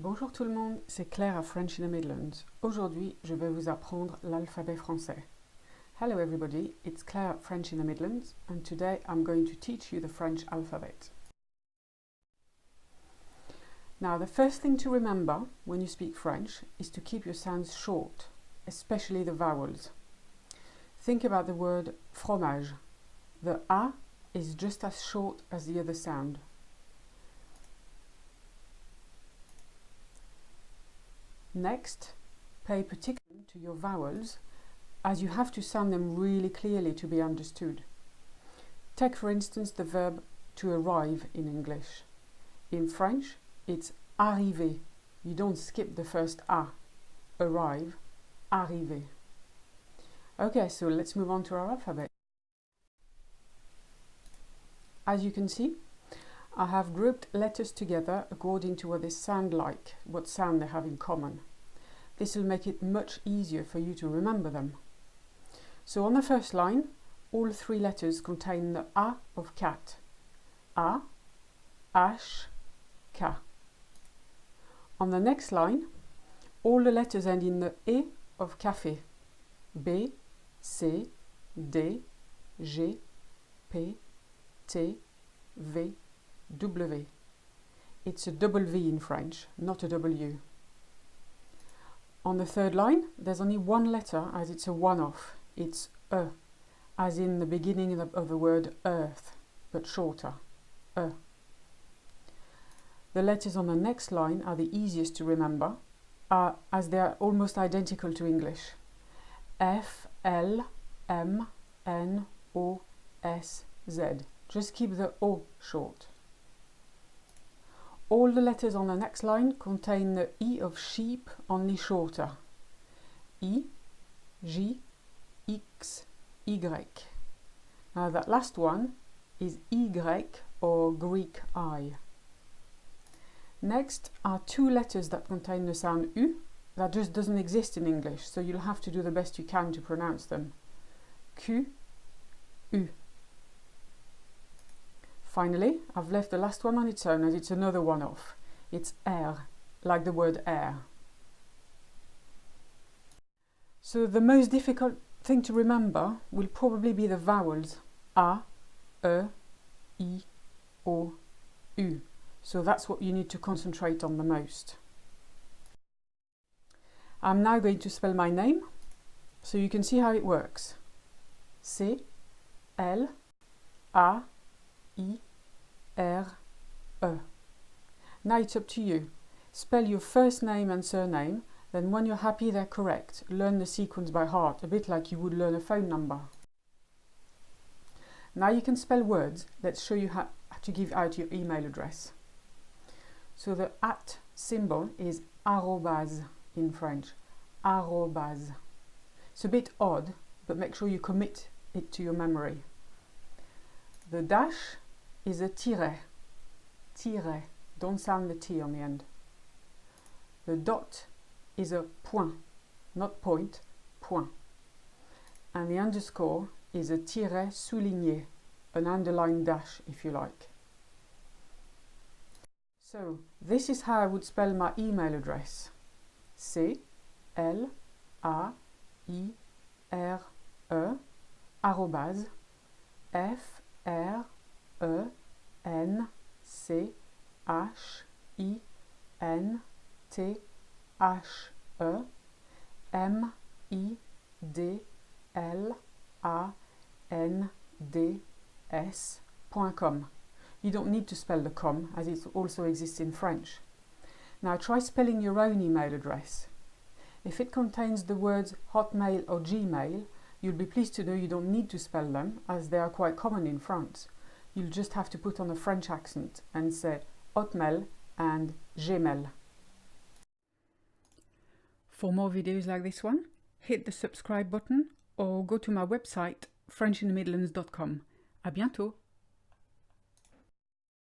Bonjour tout le monde, c'est Claire à French in the Midlands. Aujourd'hui, je vais vous apprendre l'alphabet français. Hello everybody, it's Claire at French in the Midlands and today I'm going to teach you the French alphabet. Now the first thing to remember when you speak French is to keep your sounds short, especially the vowels. Think about the word fromage. The A is just as short as the other sound. Next, pay particular attention to your vowels as you have to sound them really clearly to be understood. Take for instance the verb to arrive in English. In French, it's arriver. You don't skip the first A. Arrive, arriver. Okay, so let's move on to our alphabet. As you can see, I have grouped letters together according to what they sound like, what sound they have in common. This will make it much easier for you to remember them. So on the first line, all three letters contain the A of cat. A, H, K. On the next line, all the letters end in the E of café. B, C, D, G, P, T, V, W. It's a double V in French, not a W. On the third line, there's only one letter as it's a one-off. It's E, as in the beginning of the word earth, but shorter. E. The letters on the next line are the easiest to remember, as they are almost identical to English. F, L, M, N, O, S, Z. Just keep the O short. All the letters on the next line contain the E of sheep, only shorter. I, J, X, Y. Now that last one is Y or Greek I. Next are two letters that contain the sound U that just doesn't exist in English, so you'll have to do the best you can to pronounce them. Q, U. Finally, I've left the last one on its own as it's another one-off. It's R, like the word air. So the most difficult thing to remember will probably be the vowels A, E, I, O, U. So that's what you need to concentrate on the most. I'm now going to spell my name, so you can see how it works. C, L, A, I, R, E. Now it's up to you. Spell your first name and surname, then when you're happy they're correct, learn the sequence by heart, a bit like you would learn a phone number. Now you can spell words. Let's show you how to give out your email address. So the at symbol is arrobase in French. Arrobase. It's a bit odd, but make sure you commit it to your memory. The dash is a tiret. Tiret. Don't sound the T on the end. The dot is a point, not point, point. And the underscore is a tiret souligné, an underlined dash if you like. So this is how I would spell my email address. C, L, A, I, R, E, arrobase, F, R, E, N, C, H, I, N, T, H, E, M, I, D, L, A, N, D, S.com. You don't need to spell the com as it also exists in French. Now try spelling your own email address. If it contains the words Hotmail or Gmail, you'll be pleased to know you don't need to spell them as they are quite common in France. You'll just have to put on a French accent and say Hotmail and Gmail. For more videos like this one, hit the subscribe button or go to my website frenchinthemidlands.com. À bientôt!